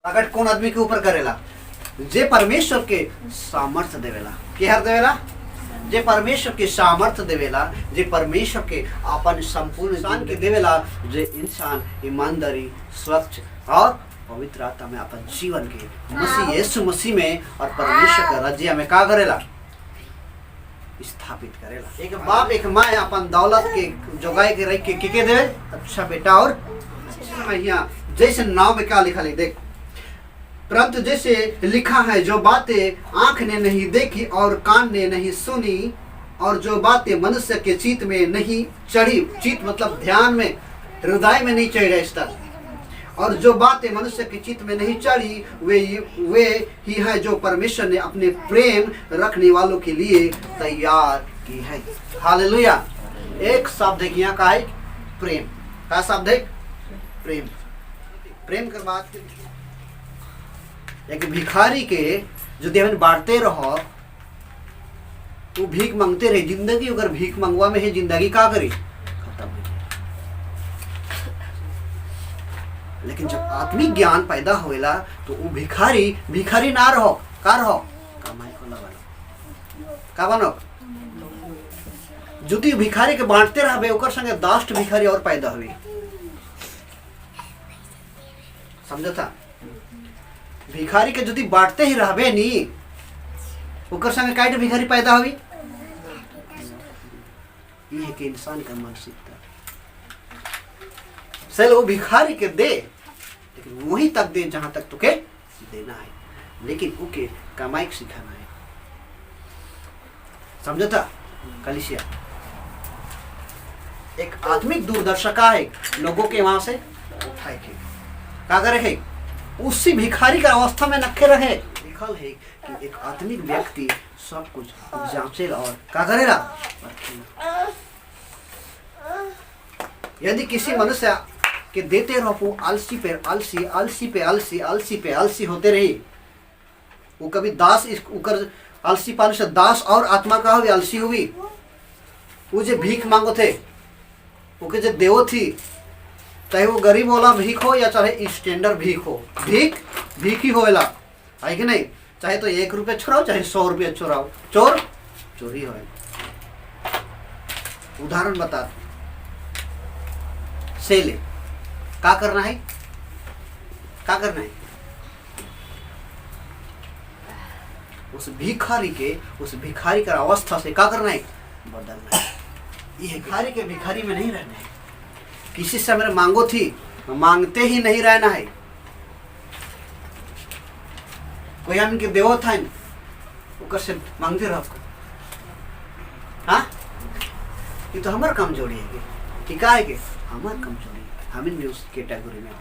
अगर कौन आदमी के ऊपर करेला जे परमेश्वर के सामर्थ्य देवेला, के हर देवेला जे परमेश्वर के सामर्थ्य देवेला, जे परमेश्वर के अपन संपूर्ण इंसान के देवेला, जे इंसान ईमानदारी स्वच्छ और पवित्र आत्मा में अपन जीवन के मसीह यीशु मसीह में और परमेश्वर का राज्य में का करेला स्थापित करेला। एक बाप एक माँ अपन दौलत के जोगाए के रख के देवे अच्छा बेटा और यहाँ जैसे नाव में क्या लिखा है देख, परंतु जैसे लिखा है जो बातें आंख ने नहीं देखी और कान ने नहीं सुनी और जो बातें मनुष्य के चित्त में नहीं चढ़ी, चित्त मतलब ध्यान में हृदय में नहीं चढ़ी इस तक, और जो बातें मनुष्य के चित्त में नहीं चढ़ी वे ही है जो परमेश्वर ने अपने प्रेम रखने वालों के लिए तैयार की है। हालेलुया। एक शब्द है यहाँ का है प्रेम, का शब्द है प्रेम। प्रेम कर बात एक भिखारी के जो देवन बांटते रहो वो भीख मांगते रहे जिंदगी, अगर भीख मंगवा में है जिंदगी का करे खत्म हो जाए। लेकिन जब आत्मिक ज्ञान पैदा होएला तो वो भिखारी ना रहो, का रहो कमाई को लगा का बनो। जुती भिखारी के बांटते रहबे ओकर संगे 10 भिखारी और पैदा हुई, समझो था। भिखारी के जुदी बांटते ही रहबे नी ओकर संगे काइट भिखारी पैदा हुई। ये के इंसान का मानसिकता चल वो भिखारी के दे, लेकिन वहीं तक दे जहां तक तुके देना है, लेकिन उके कमाई सिखाना है, समझो था। कलिसिया एक आत्मिक दूरदर्शिका है, लोगों के वहां से उठाए के का करे है उसी भिखारी का अवस्था में नखे रहे। लिखल है कि एक आत्मिक व्यक्ति सब कुछ जांचेगा और का करेगा। यदि किसी मनुष्य के देते रहो आलसी पे आलसी, आलसी पे आलसी, आलसी पे आलसी होते रही, वो कभी दास उकर आलसी पालस दास और आत्मा का हुई आलसी हुई। वो जो भीख मांगो थे वो जो देवो थी, चाहे वो गरीब वाला भीख हो या चाहे स्टैंडर्ड भीख हो, भीख ही होएला है कि नहीं। चाहे तो 1 रुपया छोड़ाओ चाहे 100 रुपया छोड़ाओ, चोर चोरी हो। उदाहरण बता से ले का करना है, का करना है उस भिखारी का अवस्था से का करना है बदलना है। ये भिखारी के भिखारी में नहीं रहना है। किसी से मेरे मांगो थी मांगते ही नहीं रहना है। कोई हमके देवो था ओकर से मांगते रहो। हाँ ये तो हमार कमजोरी है कि का है कि हमार कमजोरी है, हम भी उस कैटेगरी में।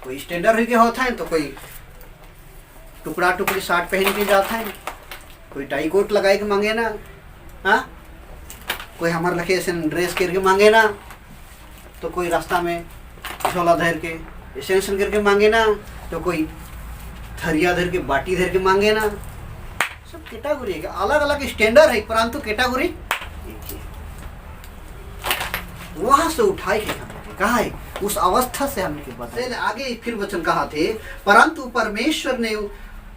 कोई स्टैंडर्ड हो के होता है तो कोई टुकड़ा टुकड़ी शर्ट पहन के जाता है, कोई टाई कोट लगाए के मांगे ना। हाँ कोई हमारे लखे ऐसे ड्रेस करके मांगे ना, तो कोई रास्ता में झोला धर के ऐसे करके मांगे ना, तो कोई थरिया धर के बाटी धर के मांगे ना। सब कैटेगरी है, अलग अलग स्टैंडर्ड है, परंतु कैटेगरी एक ही है। वहां से उठाए के हमने कहा है उस अवस्था से हमने बताया। आगे फिर वचन कहा थे, परंतु परमेश्वर ने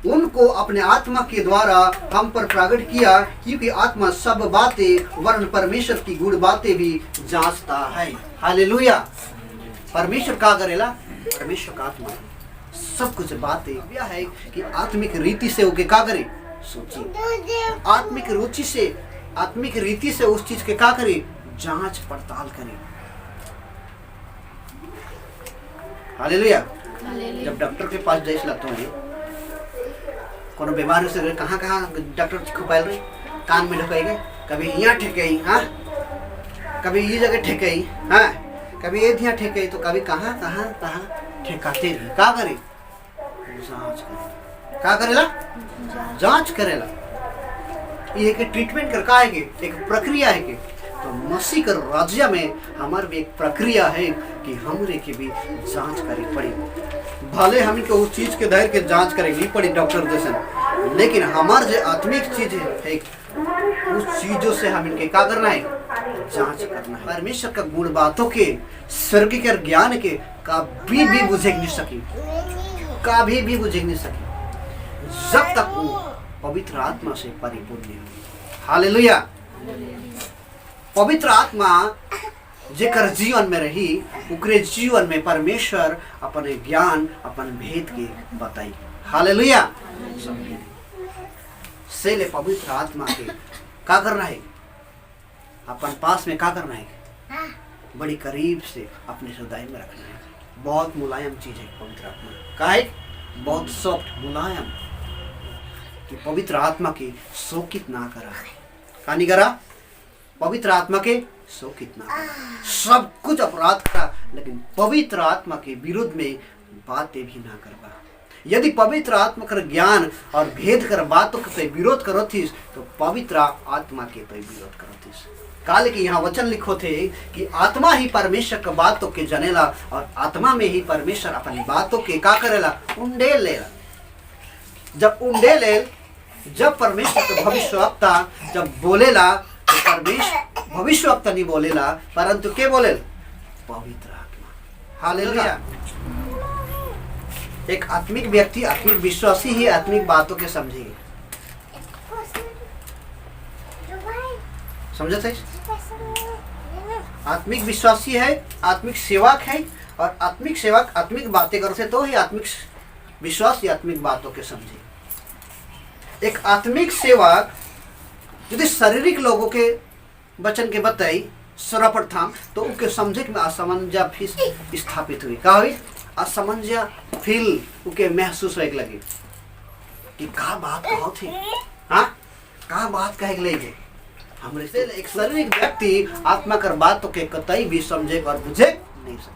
उनको अपने आत्मा के द्वारा हम पर प्रकट किया, क्योंकि आत्मा सब बातें वर्ण परमेश्वर की गुड़ बातें भी जांचता है। हालेलुया। परमेश्वर का करेला, परमेश्वर का आत्मा सब कुछ बातें यह है कि आत्मिक रीति से ओके का करे सोची, आत्मिक रुचि से आत्मिक रीति से उस चीज के का करे जांच पड़ताल करे। हालेलुया। जब डॉक्टर के पास जाइस लगता है कोनो बीमारी से कहाँ डॉक्टर खुपाइल रहे, कान में ढुकाई, कभी यहाँ ठेकई, हाँ कभी ये जगह ठेकई, हाँ कभी ये ध्यान ठेकई, तो कभी कहाँ ठेकाते रही। का करे जांच करे, का करेला जांच करेला। ये के ट्रीटमेंट कर का है के एक प्रक्रिया है के, तो मसीह कर राज्य में हमारे भी एक प्रक्रिया है कि हमरे के भी जांच करे पड़ी। भले हम को उस चीज के धैर्य के जांच करेगी पड़ी डॉक्टर जैसे, लेकिन हमार जो आत्मिक चीज है उस चीजों से हम इनके क्या करना है जांच करना है। परमेश्वर का गुण बातों के स्वर्ग के ज्ञान के कभी भी बुझे नहीं सकी, कभी भी बुझे नहीं सकी जब तक वो पवित्र आत्मा से परिपूर्ण नहीं हुई। हालेलुया। पवित्र आत्मा जेकर जीवन में रही, उकरे जीवन में परमेश्वर अपने ज्ञान, अपन भेद के बताई। हालेलुया। से ले पवित्र आत्मा के का करना है, अपन पास में का करना है, बड़ी करीब से अपने हृदय में रखना है। बहुत मुलायम चीज है पवित्र आत्मा, का है बहुत सॉफ्ट मुलायम, कि पवित्र आत्मा की शोकित ना करा, का नहीं करा, पवित्र आत्मा के शोकित ना करा। सब कुछ अपराध करा, लेकिन पवित्र आत्मा के विरुद्ध में बातें भी ना करवा। यदि पवित्र आत्मा कर ज्ञान और भेद कर बातों के विरोध करो थी, तो पवित्र आत्मा के विरोध करो थी। काल के यहाँ वचन लिखो थे कि आत्मा ही परमेश्वर के बातों के जनेला, और आत्मा में ही परमेश्वर अपनी बातों के का करेला, उंडेल लेला। जब उंडेल ले, जब परमेश्वर के भविष्यवक्ता जब बोलेला, तो परमेश्वर भविष्यवक्ता नहीं बोलेला, परंतु के बोले, पवित्र आत्मा। हालेलुया। एक आत्मिक व्यक्ति, आत्मिक विश्वासी ही आत्मिक बातों के समझेगी। समझे थे? आत्मिक विश्वासी है, आत्मिक सेवक है, और आत्मिक सेवक आत्मिक बातें करते तो ही आत्मिक विश्वास या आत्मिक बातों के समझे। एक आत्मिक सेवक यदि शारीरिक लोगों के वचन के बताई सर्वप्रथम, तो उनके समझे में असमंजस फिर स्थापित हुई। का हुई? असमंजस फील उनके महसूस होने लगे कि का बात कहो थी, हाँ का बात कहे लगे। हमरे से एक शारीरिक व्यक्ति आत्मा कर बातों के कतई भी समझे और बुझे नहीं सके।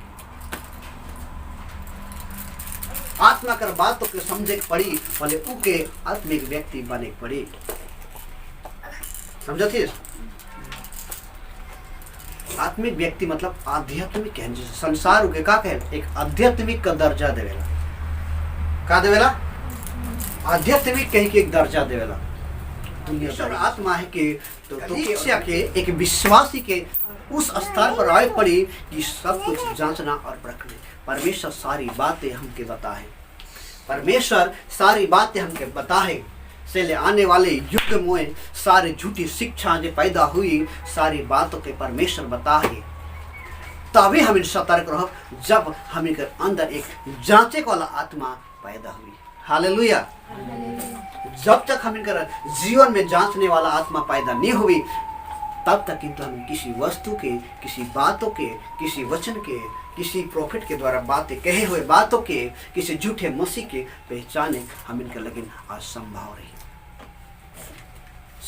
आत्मा कर बातों के समझे पड़ी, भले उके आत्मिक व्यक्ति बने पड़ी। समझती? आत्मिक व्यक्ति मतलब आध्यात्मिक है, संसार के का कहे, एक आध्यात्मिक का दर्जा देवेला। का देवेला? आध्यात्मिक कहीं के एक दर्जा देवेला। दुनिया आत्मा है कि तो के एक विश्वासी के उस स्तर पर आए पड़ी कि सब कुछ जांचना और परखना। परमेश्वर सारी बातें हमके बताए, परमेश्वर सारी बातें हमके बताए। से ले आने वाले युग में सारी झूठी शिक्षा जो पैदा हुई, सारी बातों के परमेश्वर बताए। तभी हम सतर्क रहो जब हम अंदर एक जांचे वाला आत्मा पैदा हुई। हालेलुया। जब तक हम जीवन में जांचने वाला आत्मा पैदा नहीं हुई, तब तक किंतु हम किसी वस्तु के, किसी बातों के, किसी वचन के, किसी प्रॉफिट के द्वारा बातें कहे हुए बातों के, किसी झूठे मसीह के पहचाने हम इनका लेकिन असंभव रही।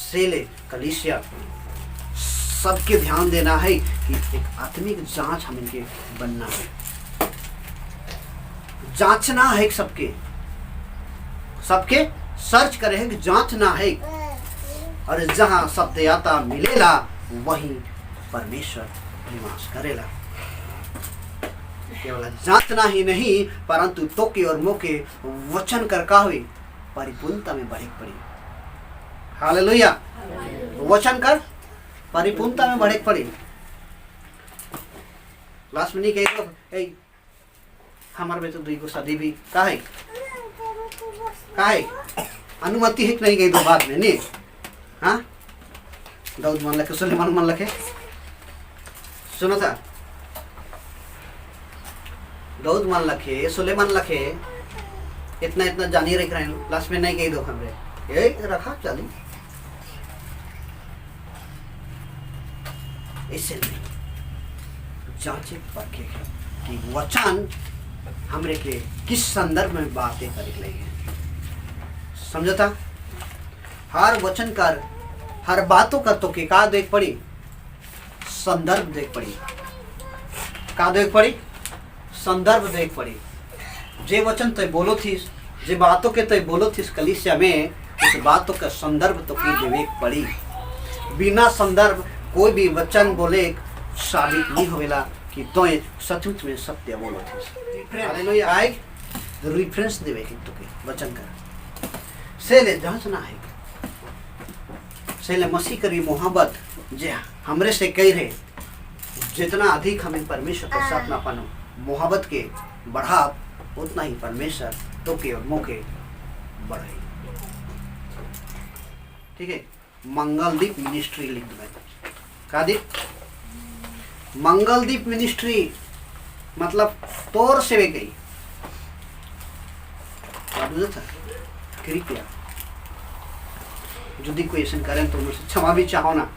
सेले कलीसिया सबके ध्यान देना है कि एक आत्मिक जांच हम इनके बनना है, जांचना है सबके, सबके सर्च करे है कि जांचना है। और जहां सत्यता मिलेला वहीं परमेश्वर निवास करेला। केवल जांचना ही नहीं, परंतु तोके और मोके वचन कर का हुई परिपूर्णता में बढ़े पड़ी। हालेलुया। वचन कर परिपूर्णता में बढ़े पड़ी। लास्ट में नहीं कही तो हमारे में तो दुई को शादी भी का है अनुमति है कि नहीं गई दो बाद में नहीं। हाँ दाऊद मन लखे, सुलेमान मन लखे, सुनो था, दाऊद मन लखे, सुलेमान लखे, इतना इतना जानी रख रहे हैं। लास्ट में नहीं गई दो हमरे ये रखा चली इससे नहीं जांचे परखे कि वचन हमरे के किस संदर्भ में बातें कर रही है। समझता? हर वचन कर, हर बातों कर तो के का देख पड़ी, संदर्भ देख पड़ी। का देख पड़ी? संदर्भ देख पड़ी। जे वचन तो बोलो थी, जे बातों के तो बोलो थी कलीसिया में, उस बातों का संदर्भ तो की देख पड़ी। बिना संदर्भ कोई भी वचन बोले साबित नहीं होवेला कि तो सचमुच में सत्य बोलो थी। हालेलुया। आए रेफरेंस देवे कि तो के वचन कर से ले जांचना है, से ले मसीह करी मोहब्बत जे हमरे से कही रहे, जितना अधिक हमें परमेश्वर के साथ ना पानो मोहब्बत के बढ़ाव, उतना ही परमेश्वर तोके और मोके बढ़ाई। ठीक है, मंगलदीप मिनिस्ट्री लिख दो। का दीप? मंगलदीप मिनिस्ट्री मतलब तोर सेवे गई। कृपया यदि कोई ऐसा करें तो मुझसे क्षमा भी चाहो ना।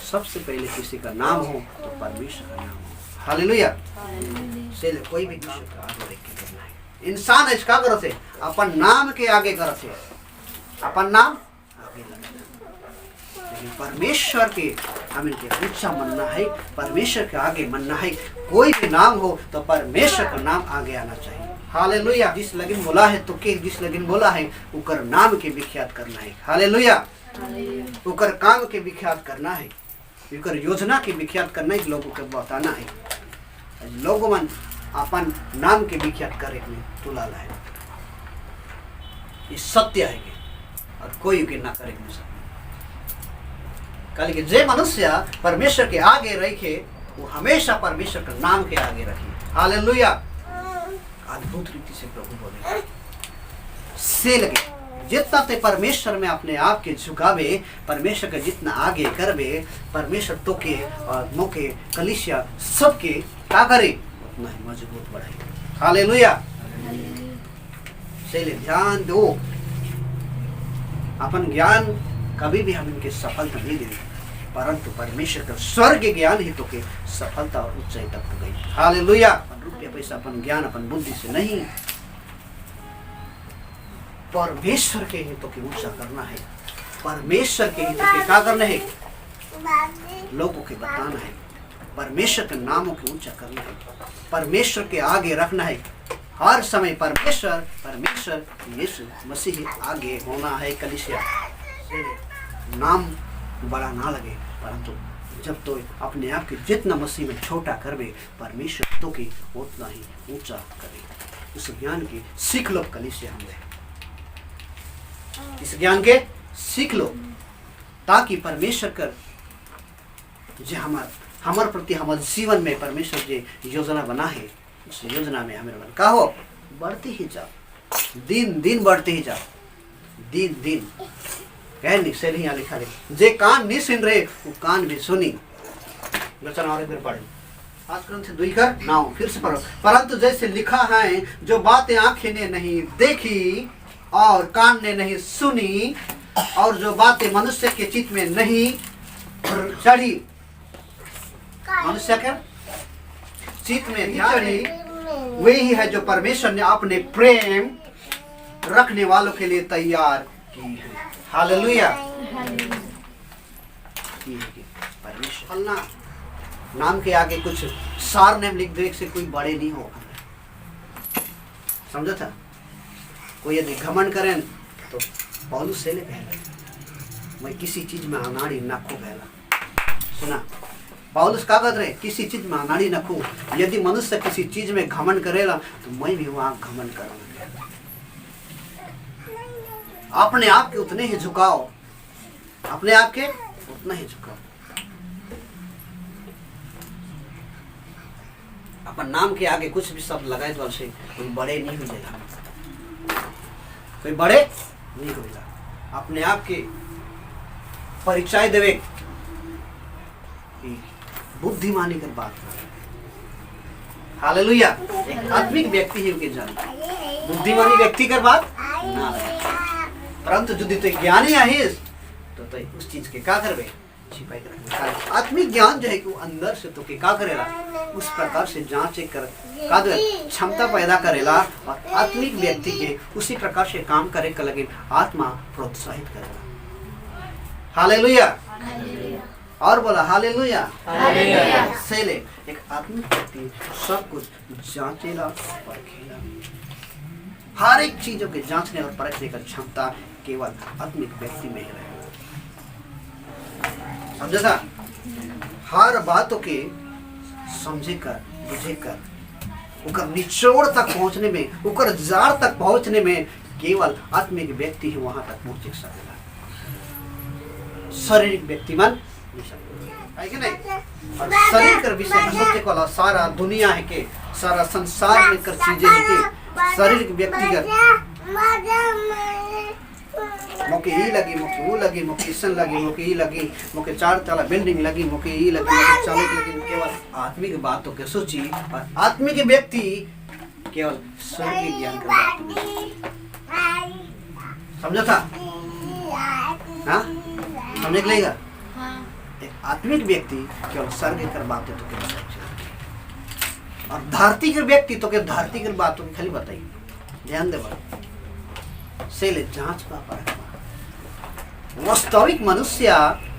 सबसे पहले किसी का नाम हो तो परमेश्वर का नाम हो। हालेलुया। से कोई भी काम का आगे रख के करना है। इंसान इसका करत है अपन नाम के आगे करत है, अपन नाम आगे लगना। लेकिन परमेश्वर के हमें के ऊंचा मनना है, परमेश्वर के आगे मनना है। कोई भी नाम हो तो परमेश्वर का नाम आगे आना चाहिए। हालेलुया। जिस लगन बोला है तो के जिस लगन बोला है उकर नाम के विख्यात करना है। हालेलुया। उकर काम के विख्यात करना है, उकर योजना के विख्यात करना है, लोगों को बताना है। लोगों मन अपन नाम के विख्यात करे में तुला लाए। ये सत्य है कि और कोई के ना करे नहीं सकता। कल के जे मनुष्य परमेश्वर के आगे रखे वो हमेशा परमेश्वर का नाम के आगे रखे। हालेलुया। अद्भुत रीति से प्रभु बोले से लगे जितना ते परमेश्वर में अपने आप के झुकावे, परमेश्वर का जितना आगे करवे, परमेश्वर तो के और मोके कलिसिया सबके क्या करे उतना ही मजबूत बढ़ाए। हालेलुया। से ध्यान दो, अपन ज्ञान कभी भी हम इनके सफलता नहीं दे, परंतु परमेश्वर का स्वर्ग ज्ञान ही तो के सफलता और ऊंचाई तक गई। हालेलुया। अपन रुपया पैसा अपन ज्ञान अपन बुद्धि से नहीं, परमेश्वर के हितों की ऊंचा करना है। परमेश्वर के हितों के क्या करना है? लोगों के बताना है। परमेश्वर के नामों के ऊंचा करना है, परमेश्वर के आगे रखना है। हर समय परमेश्वर परमेश्वर यीशु मसीह आगे होना है। कलीसिया नाम बड़ा ना लगे, परंतु जब तो अपने आप के जितना मसीह में छोटा करवे, परमेश्वर तो की उतना ही ऊंचा करे। इस ज्ञान की सीख लो कलीसिया, हमने इस ज्ञान के सीख लो, ताकि परमेश्वर कर जे हमार प्रति हमारे जीवन में परमेश्वर जे योजना बना है, उस योजना में हमें का हो बढ़ते ही जाओ, दिन दिन बढ़ते ही जाओ, दिन दिन कहनी से नहीं लिखा रहे जे कान नहीं सुन रहे वो कान भी सुनी। वचन और इधर पढ़े आज क्रम 2 कर 9 फिर से पढ़ो। परंतु जैसे लिखा है, जो बातें आंखें ने नहीं देखी और कान ने नहीं सुनी और जो बातें मनुष्य के चित्त में नहीं चढ़ी, मनुष्य के चित्त में चढ़ी, वही है जो परमेश्वर ने अपने प्रेम रखने वालों के लिए तैयार की है। हालेलुया। परमेश्वर फलना नाम के आगे कुछ सार नेम लिख दे से कोई बड़े नहीं होगा। समझा था? कोई यदि घमंड करें तो पौलुस से ले पहला मैं किसी चीज में अनाड़ी नखो पहला। सुना पौलुस का कहते रहे किसी चीज में अनाड़ी नखो। यदि मनुष्य किसी चीज में घमंड करेगा तो मैं भी वहां घमंड करूंगा। अपने आप के उतने ही झुकाओ, अपने आप के उतना ही झुकाओ। अपन नाम के आगे कुछ भी शब्द लगाए तो से कोई बड़े नहीं हो जाएगा, कोई बड़े नहीं होगा। अपने आप के परिचय देवे बुद्धिमानी कर बात। हालेलुया। एक आत्मिक व्यक्ति ही उनके जान, बुद्धिमानी व्यक्ति कर बात ना, परंतु यदि तो ज्ञानी है तो उस चीज के क्या करवे छिपाई कर। आत्मिक ज्ञान जो है कि वो अंदर से तो के क्या करेला, उस प्रकार से जांच कर का क्षमता पैदा करेला और आत्मिक व्यक्ति के उसी प्रकार से काम करे का लगे आत्मा प्रोत्साहित करेला। हालेलुया। और बोला हालेलुया। सेले एक आत्मिक व्यक्ति सब कुछ जांचेला परखेला। हर एक चीजों के जांचने और परखने का क्षमता केवल आत्मिक व्यक्ति में ही रहेगा। समझा था? हर बातों के समझे कर बुझे कर उकर निचोड़ तक पहुंचने में, उकर जड़ तक पहुंचने में केवल आत्मिक व्यक्ति ही वहां तक पहुंच सकेगा। शारीरिक व्यक्ति मन नहीं सकता। है कि नहीं। और शरीर कर विषय में सोचे कोला सारा दुनिया है के सारा संसार में कर चीजें है के शरीर के व्यक्तिगत मोके ई लगी, मोके वो लगी, मोके सन लगी, मोके ई लगी, मोके 4 तला बिल्डिंग लगी, मोके ई लगी, मोके चालक लगी। केवल आत्मिक बातों के सोची और आत्मिक व्यक्ति केवल स्वर्गीय ज्ञान का बात समझा था। हाँ समझ लेगा। एक आत्मिक व्यक्ति केवल स्वर्ग कर बातें तो केवल और धरती के व्यक्ति तो के धरती की बातों की खाली बताइए। ध्यान दे से ले जांच का परख वास्तविक मनुष्य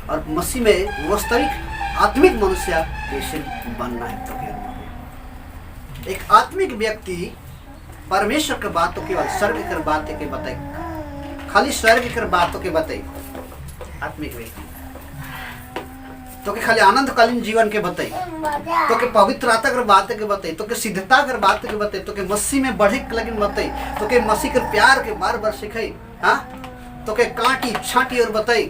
और मसीह में वास्तविक आत्मिक मनुष्य कैसे बनना है। तो एक आत्मिक व्यक्ति परमेश्वर के बातों केवल स्वर्ग कर बातें के बताए, खाली स्वर्ग कर बातों के बताए। आत्मिक व्यक्ति तो के खाली आनंदकालीन जीवन के बताई, तो के पवित्रता कर बातें के बताई, तो के सिद्धता कर बातें के बताई, तो के मसीह में बढ़े के लगिन बताई, तो के मसीह के प्यार के बार बार सिखाई। हाँ तो के कांटी छाटी और बताई,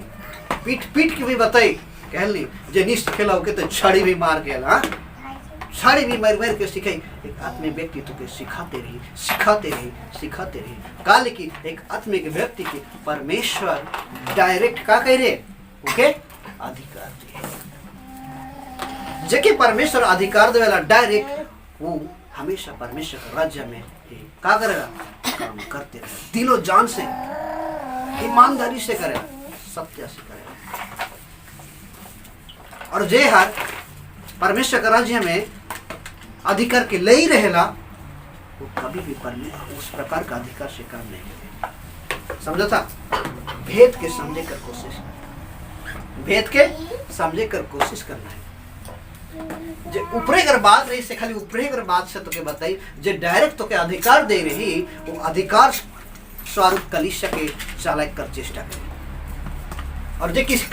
पीठ पीठ की भी बताई। कहली जे निष्ठ खेला के तो छड़ी भी मार के हाँ छड़ी भी मार मार के सिखाई। एक आत्मिक व्यक्ति तो के सिखाते रही सिखाते रही सिखाते रही। काल की एक आत्मिक व्यक्ति की परमेश्वर डायरेक्ट का कह रहे ओके अधिकार जेके परमेश्वर अधिकार देवेला डायरेक्ट वो हमेशा परमेश्वर के राज्य में का करेगा काम करते रहे, दिलो जान से ईमानदारी से करेगा, सत्य से करेगा। और जे हर परमेश्वर के राज्य में अधिकार के ले ही रहेला वो कभी भी उस प्रकार का अधिकार से काम नहीं करेगा। समझा था। भेद के समझे कर कोशिश, भेद के समझे कर कोशिश करना है। जे ऊपरे कर बात रही से खाली ऊपरे कर बात से तो के बताई, जे डायरेक्ट तो के अधिकार दे रही वो अधिकार स्वरूप कलीसिया के चालक कर चेष्टा करे। और जे किसी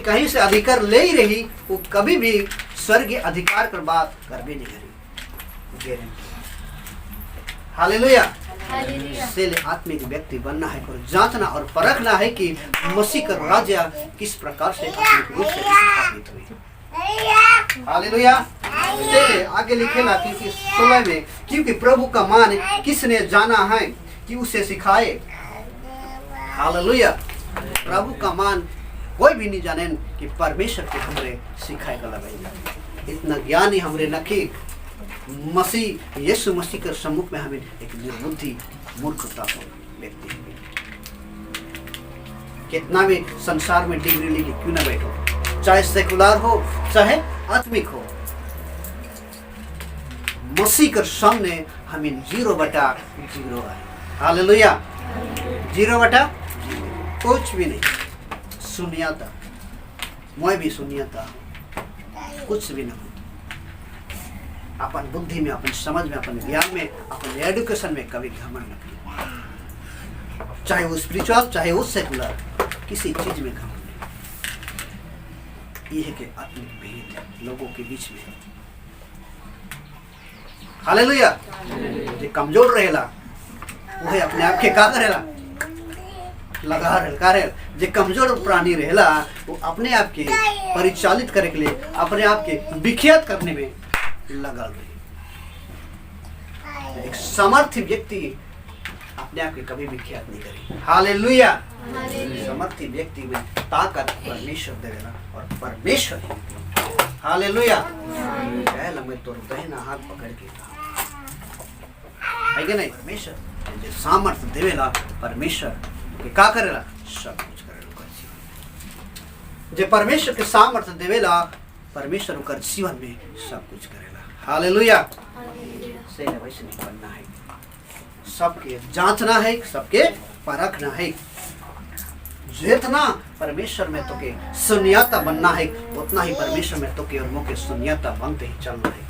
कहीं से अधिकार ले ही रही वो कभी भी स्वर्गीय अधिकार कर बात कर भी नहीं करी। गारंटी। हालेलुया। से आत्मिक व्यक्ति बनना है और जांचना और परखना है कि मसीह का राज्य किस प्रकार से आत्मिक रूप से स्थापित हुई। हालेलुया। से आगे लिखेला क्योंकि 16 में क्योंकि प्रभु का मान किसने जाना है कि उसे सिखाए। हालेलुया। प्रभु का मान कोई भी नहीं जाने कि परमेश्वर के हमरे सिखाए का लगाई। इतना ज्ञानी हमरे नखी मसीह यीशु मसीह के सम्मुख में हमें एक निर्बुद्धि मूर्खता को व्यक्ति कितना भी संसार में डिग्री लेके क्यों ना बैठो, चाहे सेकुलर हो चाहे आत्मिक हो, मसीह के सामने हमें 0/0 है। हालेलुया। 0/0 कुछ भी नहीं। शून्यता, मैं भी शून्यता हूँ, कुछ भी नहीं। अपन बुद्धि में, अपन समझ में, अपन ज्ञान में, अपन एजुकेशन में कभी घमंड न करें, चाहे वो स्पिरिचुअल चाहे वो सेकुलर, किसी चीज में घमंड नहीं। ये है कि आत्मिक भेद लोगों के बीच में। हालेलुया। जो कमजोर रहेला वो अपने आप के का करेला लगा रहेला। जो कमजोर प्राणी रहेला वो अपने आप के परिचालित करे के लिए अपने आप के विख्यात करने में लगा रही। एक समर्थ व्यक्ति अपने आप के कभी विख्यात नहीं करी। हालेलुया। समर्थ व्यक्ति में ताकत परमेश्वर देगा और परमेश्वर ही। हालेलुया। मैं तो दाहिना हाथ पकड़ के है कि नहीं। परमेश्वर जो सामर्थ्य देवेला परमेश्वर के का करेला सब कुछ करेला। जो परमेश्वर के सामर्थ्य देवेला परमेश्वर कर जीवन में सब कुछ करेला। हालेलुया। से वैसे नहीं बनना है, सबके जांचना है, सबके परखना है। जितना परमेश्वर में तो के सुनियाता बनना है उतना ही परमेश्वर में तो के और मुँह के सुनियाता बनते ही चलना है।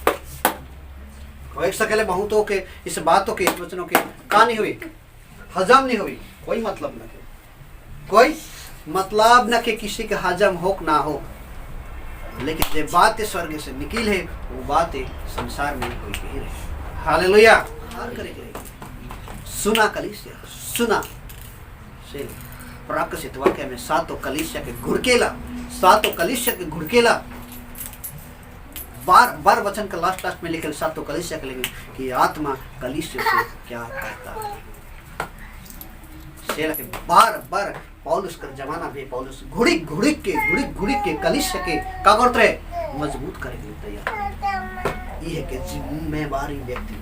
एक सकेले बहुतों के इस बातों के इस वचनों के का नहीं हुई, हजम नहीं हुई, कोई मतलब न के, कोई मतलब न के किसी के हजम हो ना हो। लेकिन जो बातें स्वर्ग से निकल है वो बातें संसार में कोई नहीं रही। हालेलुया। सुना कलीसिया, सुना से प्रकाशित वाक्य में 7 कलीसिया के घुरकेला सातों कलीसिया के घुड़केला बार वचन का लास्ट में लिखे सातों कलीसिया के लिखे कि आत्मा कलीसिया से क्या कहता है। बार पौलुस का जमाना भी पौलुस घुड़ी के कलीसिया के का करते रहे मजबूत करेंगे तैयार। ये है कि जिम्मेवारी व्यक्ति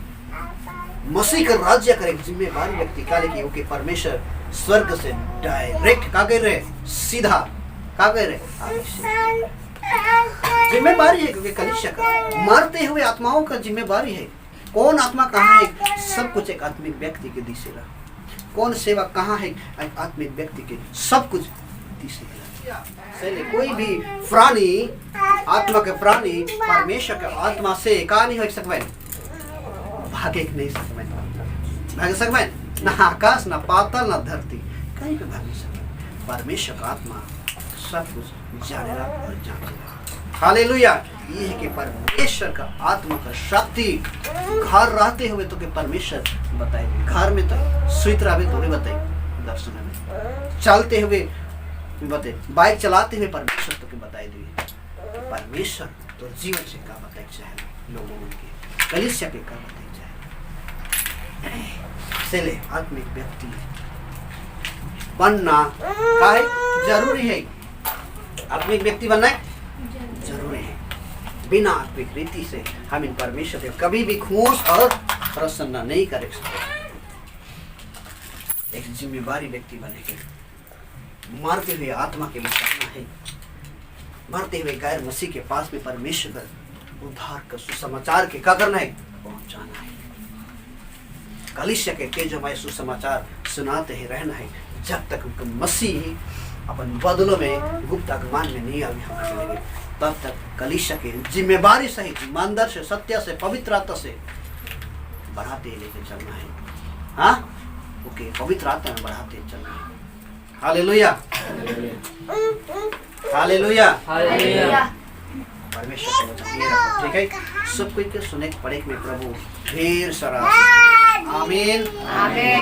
मसीह का राज्य करे, जिम्मेवारी व्यक्ति का लेके ओके परमेश्वर स्वर्ग से डायरेक्ट का कह रहे सीधा का कह रहे जिम्मेवारी है, क्योंकि कलीसिया का मारते हुए आत्माओं का जिम्मेवारी है। कौन आत्मा कहाँ है, सब कुछ एक आत्मिक व्यक्ति के दिशेगा। कौन सेवा कहाँ है, एक आत्मिक व्यक्ति के सब कुछ दिशेगा। कोई भी प्राणी आत्मा के प्राणी परमेश्वर के आत्मा से का नहीं हो सकते, भागे नहीं सकते, भाग सकते ना आकाश ना पाताल ना धरती कहीं पे भाग नहीं सकते। परमेश्वर का आत्मा सब कुछ जानेगा और जानेगा। हालेलुया। ये है कि परमेश्वर का आत्मा का शक्ति घर रहते हुए तो के परमेश्वर बताए, घर में तो सुइत्रा भी तो बताए, दर्शन में चलते हुए बताए, बाइक चलाते हुए परमेश्वर तो के बताए दिए। परमेश्वर तो जीवन से का बताए चाहे लोगों के कलीसिया के का बताए चाहे सेले आत्मिक व्यक्ति बनना का है जरूरी है। आत्मिक व्यक्ति बनना जरूरी है। बिना आत्मिक रीति से हम इन परमेश्वर से कभी भी खुश और प्रसन्न नहीं कर सकते। एक जिम्मेवारी व्यक्ति बनेंगे। मरते हुए आत्मा के बचाना है, मरते हुए गैर मसीह के पास में परमेश्वर का उद्धार का सुसमाचार के क्या करना है, पहुंचाना है। कलीसिया के तेजोमय सुसमाचार सुनाते ही रहना है जब तक मसीह अपन बदलों में गुप्त आगमन में नहीं आवे, तब तक कलीसिया के जिम्मेवारी सहित ईमानदार से, सत्य से, पवित्रता से बढ़ाते लेके चलना है। हाँ, ओके, पवित्र आत्मा में बढ़ाते चलना है। Hallelujah, hallelujah, hallelujah. परमेश्वर को वचन ये रखो, ठीक है। सब कोई के सुने पढ़े में प्रभु ढेर सारा आमीन, आमीन।